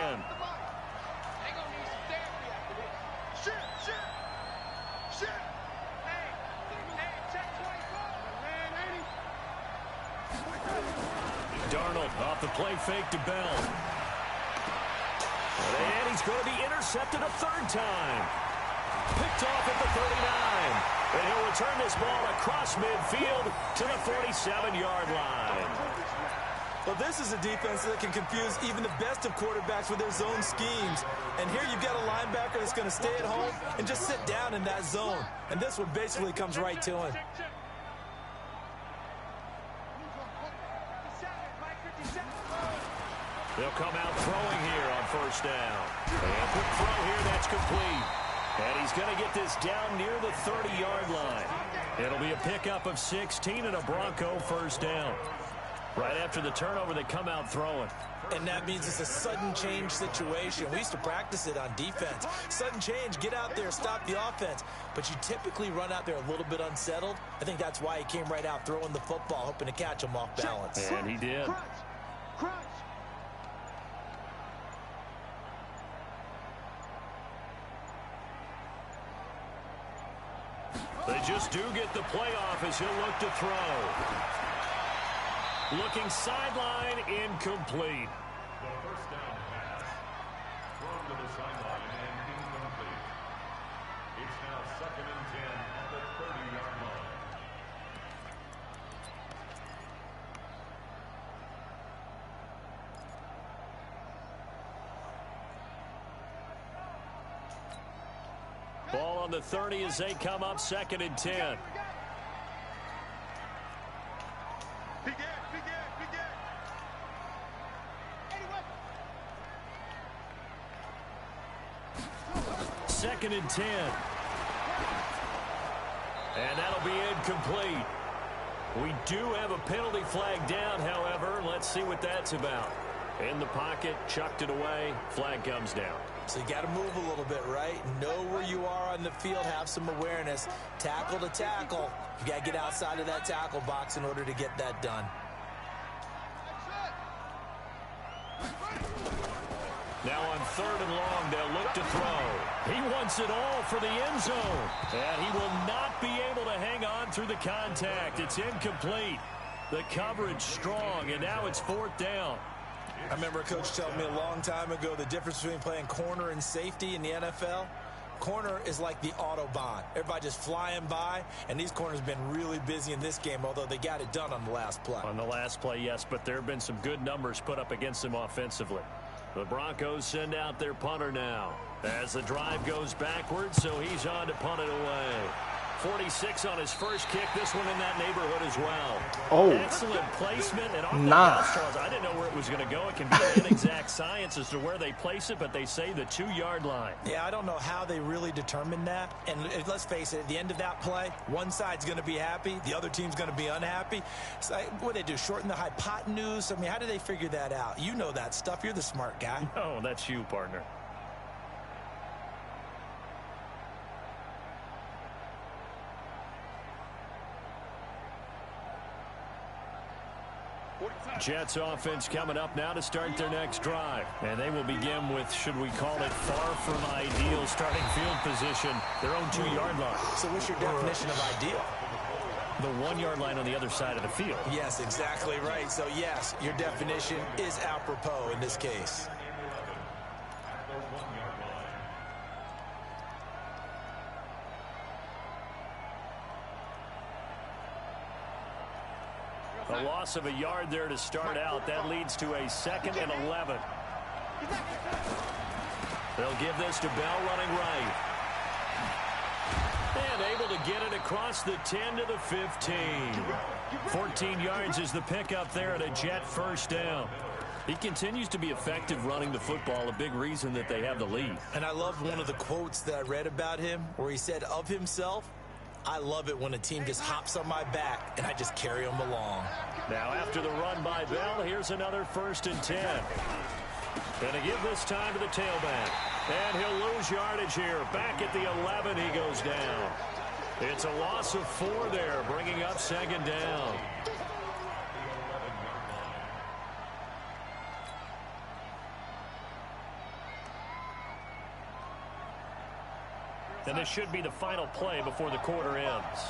Darnold off the play fake to Bell. And he's going to be intercepted a third time. Picked off at the 39. And he'll return this ball across midfield to the 47-yard line. Well, this is a defense that can confuse even the best of quarterbacks with their zone schemes. And here you've got a linebacker that's going to stay at home and just sit down in that zone. And this one basically comes right to him. They'll come out throwing here on first down. And quick throw here, that's complete. And he's going to get this down near the 30-yard line. It'll be a pickup of 16 and a Bronco first down. Right after the turnover, they come out throwing. And that means it's a sudden change situation. We used to practice it on defense. Sudden change, get out there, stop the offense. But you typically run out there a little bit unsettled. I think that's why he came right out throwing the football, hoping to catch him off balance. And he did. They just do get the playoff as he'll look to throw. Looking sideline, incomplete. The first down pass. Thrown to the sideline and incomplete. It's now 2nd and 10 at the 30-yard line. Ball on the 30 as they come up 2nd and 10. Second and 10. And that'll be incomplete. We do have a penalty flag down, however. Let's see what that's about. In the pocket, chucked it away, flag comes down. So you got to move a little bit, right? Know where you are on the field, have some awareness. Tackle to tackle. You got to get outside of that tackle box in order to get that done. Now on 3rd and long, they'll look to throw. He wants it all for the end zone. And he will not be able to hang on through the contact. It's incomplete. The coverage strong, and now it's 4th down. I remember a coach telling me a long time ago the difference between playing corner and safety in the NFL. Corner is like the Autobahn. Everybody just flying by, and these corners have been really busy in this game, although they got it done on the last play. On the last play, yes, but there have been some good numbers put up against them offensively. The Broncos send out their punter now as the drive goes backwards, so he's on to punt it away. 46 on his first kick. This one in that neighborhood as well. Oh. Excellent placement. And off that Nah. bounce, Charles, I didn't know where it was going to go. It can be an inexact science as to where they place it, but they say the 2-yard line. Yeah, I don't know how they really determined that. And let's face it, at the end of that play, one side's going to be happy, the other team's going to be unhappy. So what do they do, shorten the hypotenuse? I mean, how do they figure that out? You know that stuff. You're the smart guy. Oh, that's you, partner. Jets offense coming up now to start their next drive. And they will begin with, should we call it, far from ideal starting field position, their own 2-yard line. So what's your definition of ideal? The 1-yard line on the other side of the field. Yes, exactly right. So, yes, your definition is apropos in this case. A loss of a yard there to start out. That leads to a 2nd and 11. They'll give this to Bell running right. And able to get it across the 10 to the 15. 14 yards is the pickup there at a Jet first down. He continues to be effective running the football, a big reason that they have the lead. And I love one of the quotes that I read about him where he said of himself, I love it when a team just hops on my back and I just carry them along. Now after the run by Bell, here's another 1st and 10. Gonna give this time to the tailback. And he'll lose yardage here. Back at the 11, he goes down. It's a loss of 4 there, bringing up 2nd down. And this should be the final play before the quarter ends.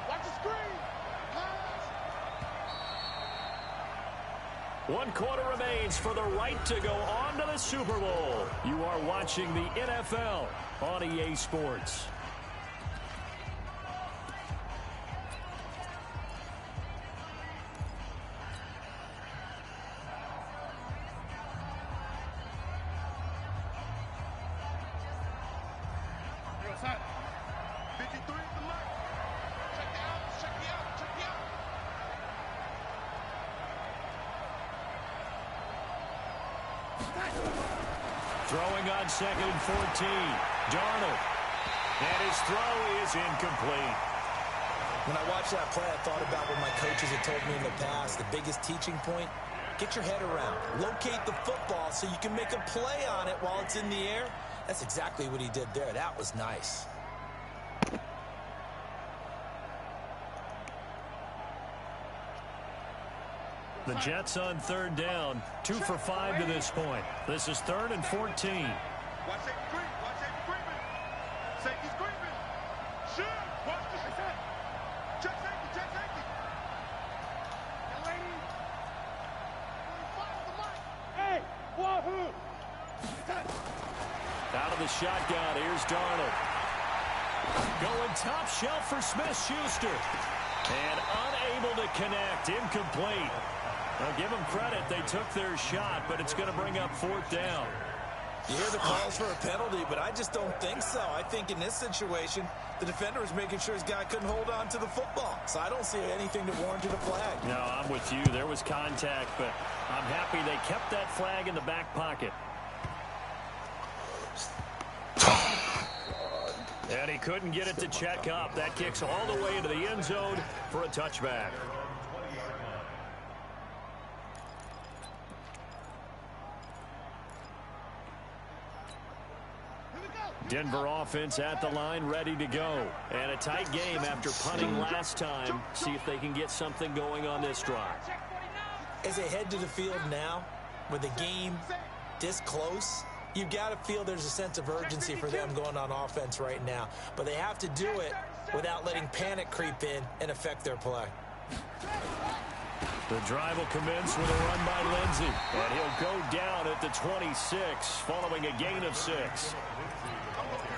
Watch the screen. 1 quarter remains for the right to go on to the Super Bowl. You are watching the NFL on EA Sports. three, the light. Check the out, check the out, check the out. Throwing on 2nd and 14. Darnold. And his throw is incomplete. When I watched that play, I thought about what my coaches had told me in the past. The biggest teaching point, get your head around. Locate the football so you can make a play on it while it's in the air. That's exactly what he did there. That was nice. The Jets on 3rd down. 2 for 5 to this point. This is 3rd and 14. Watch safety creep. Watch safety creeping. Safety's creeping. Shoot. Watch the set. Check safety. Check safety. Young lady. Follow the mark. Hey, wahoo. Out of the shotgun. Here's Darnold. Going top shelf for Smith-Schuster. And unable to connect. Incomplete. I'll give them credit. They took their shot, but it's going to bring up 4th down. You hear the calls for a penalty, but I just don't think so. I think in this situation, the defender was making sure his guy couldn't hold on to the football. So I don't see anything that warranted a flag. No, I'm with you. There was contact, but I'm happy they kept that flag in the back pocket. And he couldn't get it to check up. That kicks all the way into the end zone for a touchback. Denver offense at the line, ready to go. And a tight game after punting last time. See if they can get something going on this drive. As they head to the field now, with the game this close, you've got to feel there's a sense of urgency for them going on offense right now. But they have to do it without letting panic creep in and affect their play. The drive will commence with a run by Lindsey. And he'll go down at the 26, following a gain of 6.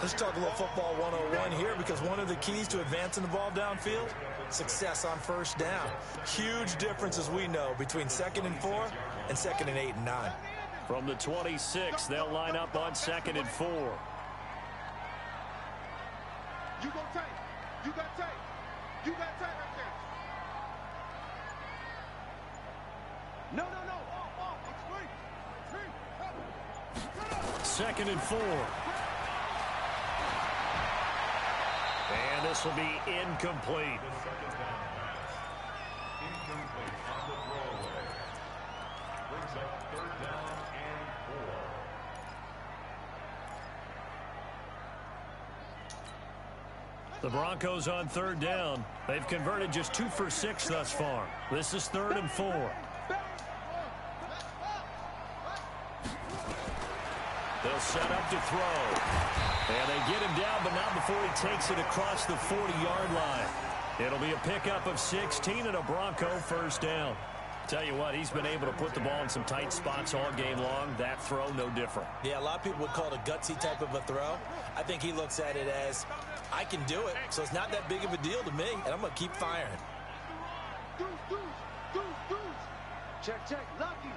Let's talk a little football 101 here, because one of the keys to advancing the ball downfield, success on 1st down. Huge difference, as we know, between 2nd and 4 and 2nd and 8 and 9. From the 26, they'll line up on 2nd and 4. You go tight. You got tight. You got tight right there. No, no, no. Off. Extreme. 2nd and 4. And this will be incomplete. Incomplete on the throwaway. Brings up 3rd down and 4. The Broncos on 3rd down. They've converted just 2 for 6 thus far. This is 3rd and 4. They'll set up to throw. And they get him down, but not before he takes it across the 40-yard line. It'll be a pickup of 16 and a Bronco 1st down. Tell you what, he's been able to put the ball in some tight spots all game long. That throw, no different. Yeah, a lot of people would call it a gutsy type of a throw. I think he looks at it as, I can do it, so it's not that big of a deal to me, and I'm going to keep firing. Deuce. Check. Lucky.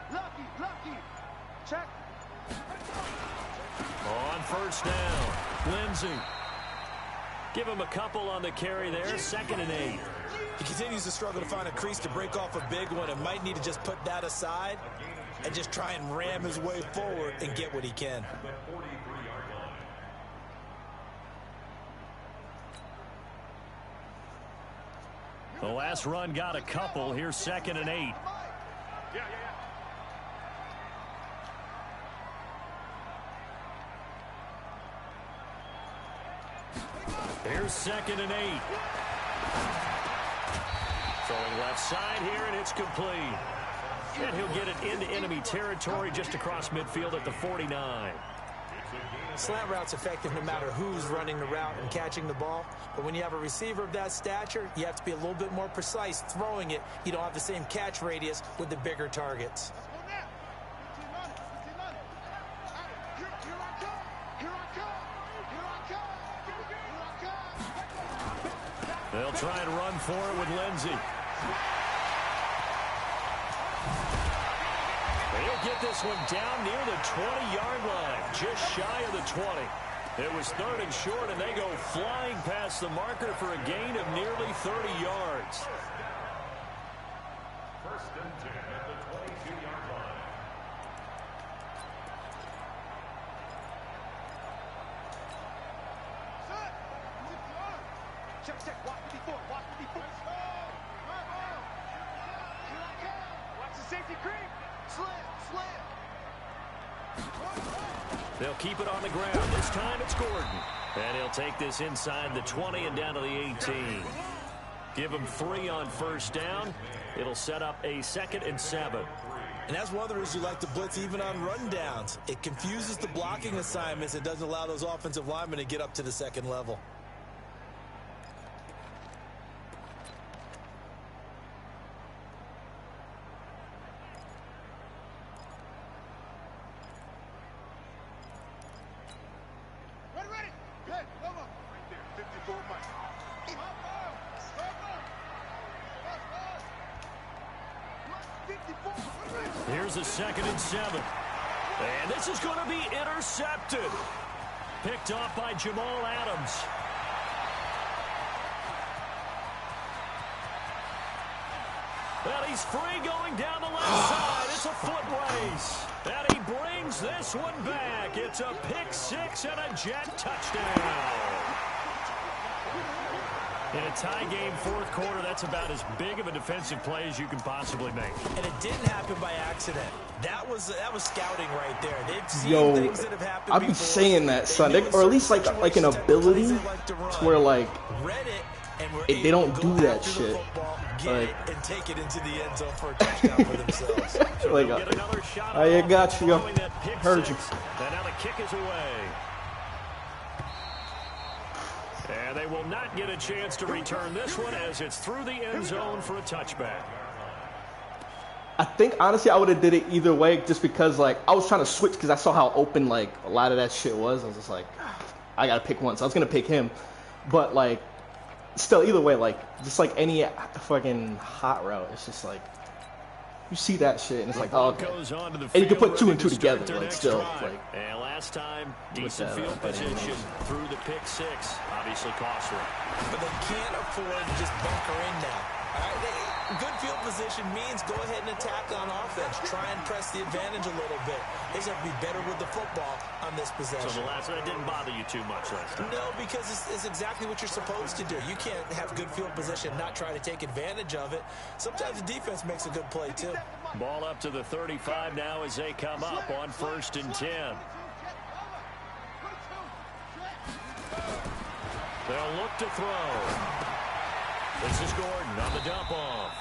Check. On 1st down, Lindsey. Give him a couple on the carry there, 2nd and 8. He continues to struggle to find a crease to break off a big one, and might need to just put that aside and just try and ram his way forward and get what he can. The last run got a couple. Here's 2nd and 8. Here's 2nd and 8. Throwing left side here, and it's complete. And he'll get it into enemy territory just across midfield at the 49. Slant route's effective no matter who's running the route and catching the ball. But when you have a receiver of that stature, you have to be a little bit more precise throwing it. You don't have the same catch radius with the bigger targets. They'll try and run for it with Lindsey. They'll get this one down near the 20-yard line, just shy of the 20. It was 3rd and short, and they go flying past the marker for a gain of nearly 30 yards. 1st and 10 at the 22-yard line. Check. Watch 54. Watch 54. Watch the safety creep. Slam. They'll keep it on the ground. This time it's Gordon. And he'll take this inside the 20 and down to the 18. Give him 3 on 1st down. It'll set up a 2nd and 7. And that's one of the reasons you like to blitz even on rundowns. It confuses the blocking assignments. It doesn't allow those offensive linemen to get up to the 2nd level. Ready. Good. Come on. Right there. 54 Mike. Here's a 2nd and 7. And this is going to be intercepted. Picked off by Jamal Adams. And he's free going down the left side. It's a foot race. And he brings this one back. It's a pick 6 and a jet touchdown. In a tie game, 4th quarter, that's about as big of a defensive play as you can possibly make. And it didn't happen by accident. That was scouting right there. They've seen things that have happened I've been before. saying that, son. Or at least like an ability to where like read it and if they don't do that shit, like, and take it into the end zone for a touchdown for themselves. Like, I got you. Heard you. And now the kick is away. And they will not get a chance to return this one as it's through the end zone for a touchback. I think, honestly, I would have did it either way just because, like, I was trying to switch because I saw how open, like, a lot of that shit was. I was just like, I got to pick one. So I was going to pick him. But, like, still, either way, like, just like any fucking hot route, it's just like, you see that shit and it's like, oh, okay. And you can put 2 and 2 together, like, still. Like, and last time, decent field position through the pick 6. Obviously costly. But they can't afford to just bunker in now. All right, good field position means go ahead and attack on offense. Try and press the advantage a little bit. They just have to be better with the football on this possession. So the last one didn't bother you too much last time? No, because it's exactly what you're supposed to do. You can't have good field position, not try to take advantage of it. Sometimes the defense makes a good play, too. Ball up to the 35 now as they come up on 1st and 10. They'll look to throw. This is Gordon on the dump off.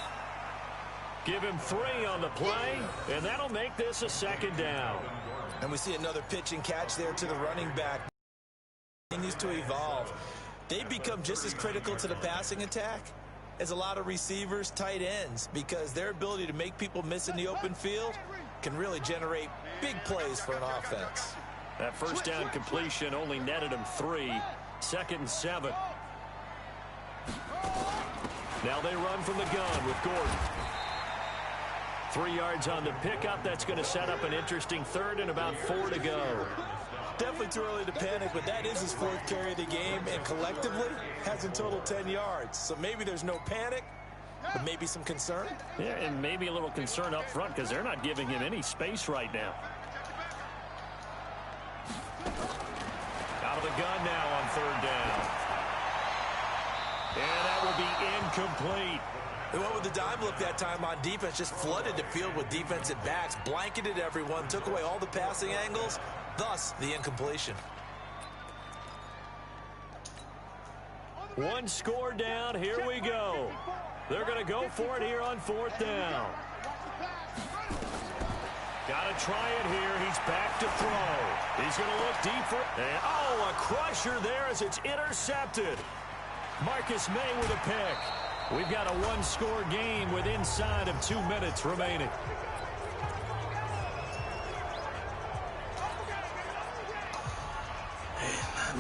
Give him 3 on the play, and that'll make this a 2nd down. And we see another pitch and catch there to the running back. Continues to evolve. They become just as critical to the passing attack as a lot of receivers, tight ends, because their ability to make people miss in the open field can really generate big plays for an offense. That 1st down completion only netted him 3. 2nd and 7. Now they run from the gun with Gordon. 3 yards on the pickup. That's going to set up an interesting 3rd and about 4 to go. Definitely too early to panic, but that is his 4th carry of the game, and collectively has in total 10 yards. So maybe there's no panic, but maybe some concern. Yeah, and maybe a little concern up front because they're not giving him any space right now. Out of the gun now on 3rd down. And that will be incomplete. They went with the dime look that time on defense, just flooded the field with defensive backs, blanketed everyone, took away all the passing angles, thus the incompletion. 1 score down, here we go. They're going to go for it here on 4th down. Got to try it here. He's back to throw. He's going to look deep for it. And, oh, a crusher there as it's intercepted. Marcus May with a pick. We've got a 1-score game with inside of 2 minutes remaining.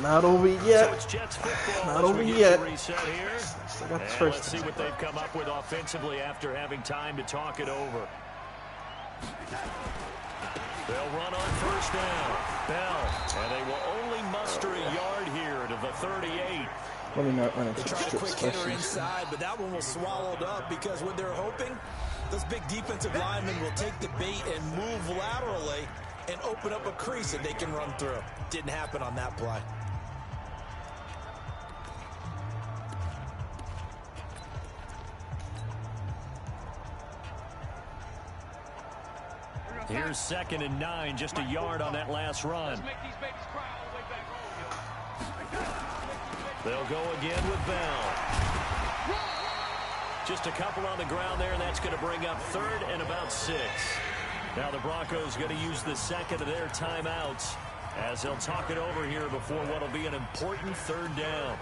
not over yet. So it's Jets football. Not over yet. Reset here. Let's see what they've come up with offensively after having time to talk it over. They'll run on first down. Bell, and they will only muster a yard here to the 38. Let me not run into They tried a quick hitter inside, but that one was swallowed up because what they're hoping, those big defensive linemen will take the bait and move laterally and open up a crease that they can run through. Didn't happen on that play. Here's 2nd and 9, just a yard on that last run. They'll go again with Bell. Just a couple on the ground there, and that's going to bring up 3rd and about 6. Now the Broncos going to use the second of their timeouts as they'll talk it over here before what will be an important 3rd down.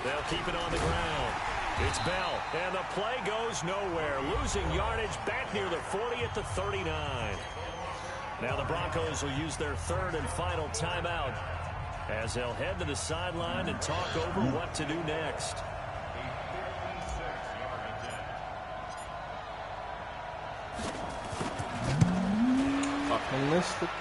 They'll keep it on the ground. It's Bell, and the play goes nowhere. Losing yardage back near the 40 at the 39. Now the Broncos will use their 3rd and final timeout as they'll head to the sideline and talk over what to do next.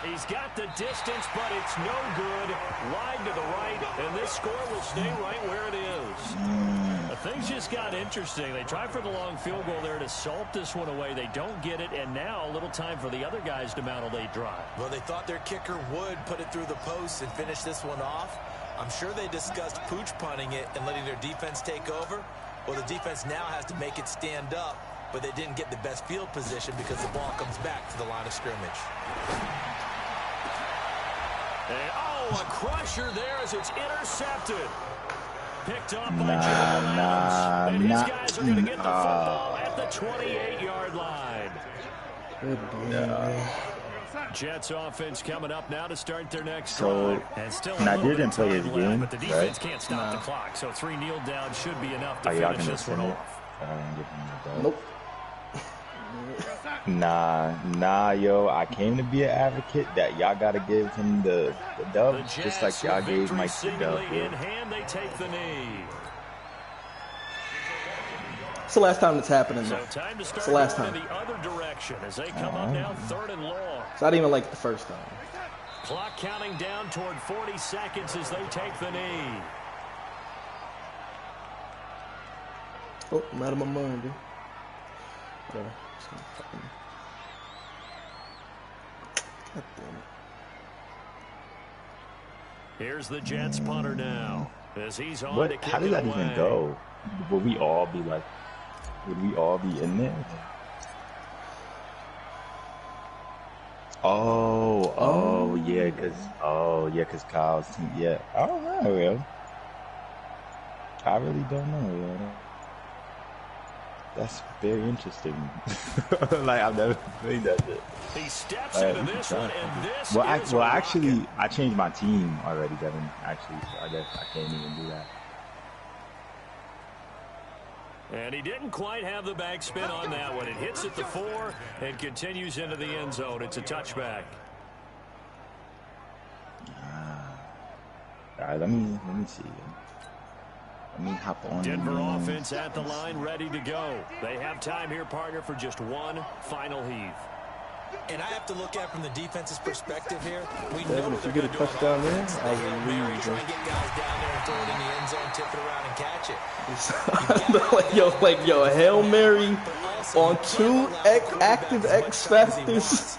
He's got the distance, but it's no good. Wide to the right, and this score will stay right where it is. Things just got interesting. They tried for the long field goal there to salt this one away. They don't get it, and now a little time for the other guys to mount a late drive. Well, they thought their kicker would put it through the post and finish this one off. I'm sure they discussed pooch punting it and letting their defense take over. Well, the defense now has to make it stand up, but they didn't get the best field position because the ball comes back to the line of scrimmage. And, a crusher there as it's intercepted. Picked up by Jamal Adams. And his guys are going to get the football at the 28-yard line. Jets offense coming up now to start their next drive. And still Nadir didn't play his game, but the defense can't stop the clock, so 3 kneel down should be enough to finish this one off. Nope. Nah, yo. I came to be an advocate that y'all gotta give him the dub, just like y'all gave Mike the dub. In hand, they take the knee. It's the last time it's happening. So time to start it's the last time. In the other direction as they come up now 3rd and long. It's not even like the first time. Clock counting down toward 40 seconds as they take the knee. Oh, I'm out of my mind, dude. God damn it. Here's the Jets punter now as he's on to kick How did that it away. even go? Would we all be like? Would we all be in there? Oh, yeah, because Kyle's team. Yeah, I don't know, yo. I really don't know, yo. That's very interesting. Like, I've never played that shit. He steps into this one, and this well, actually, I changed my team already, Devin. Actually, so I guess I can't even do that. And he didn't quite have the back spin on that one. It hits at the 4 and continues into the end zone. It's a touchback. All right, let me see. Let me hop on. Denver offense at the line, ready to go. They have time here, partner, for just one final heave. And I have to look at it from the defense's perspective here. We Yeah, know if they're you going get to a do touchdown a lot there, of things. I They will Mary leave. try and get guys down there and throw it in the end zone, tip it around and catch it. Like, yo, Hail Mary on two active X factors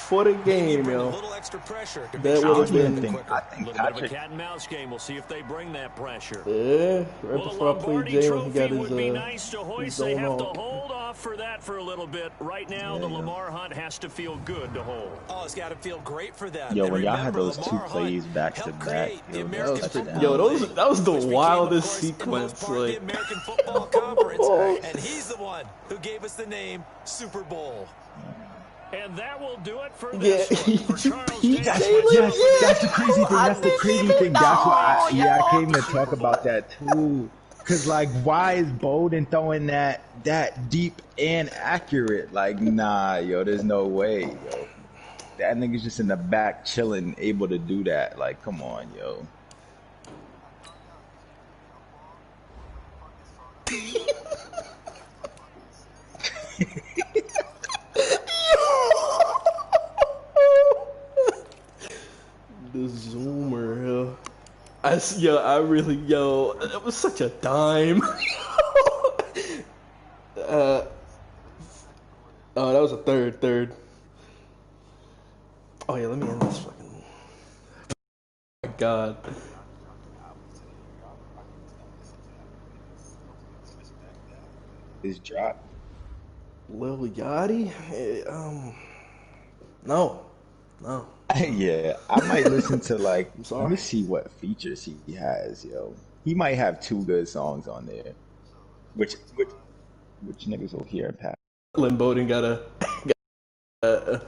for the game, yo. That would have been. I think A little bit of a Patrick. cat and mouse game. We'll see if they bring that pressure. Yeah, right Well, before I played Jalen, he got his would be nice to hoist. They zone have to off. hold off for that for a little bit. Right now, the Lamar Hunt has to feel good to hold. Oh, it's got to feel great for them. Yo, And when y'all had remember, those two Lamar plays Hunt back to helped back, create the yo, American that Football Yo, League, that was the which became, wildest of course, in most sequence. part, Like, the American Football Conference, and he's the one who gave us the name Super Bowl. And that will do it for yeah, this one. For Charles Davis. That's the crazy thing. That's the crazy thing. That's why I came to talk about that too. Cause like, why is Bowden throwing that deep and accurate? Like, nah, yo, there's no way, yo. That nigga's just in the back chilling, able to do that. Like, come on, yo. the zoomer, yo. It was such a dime. Oh, that was a third. Oh yeah, let me end this fucking. Oh my God. His drop. Lil Yachty? No. Yeah, I might listen to like. I'm sorry. Let me see what features he has, yo. He might have 2 good songs on there. Which niggas will hear, Pat? Lynn Bowden got a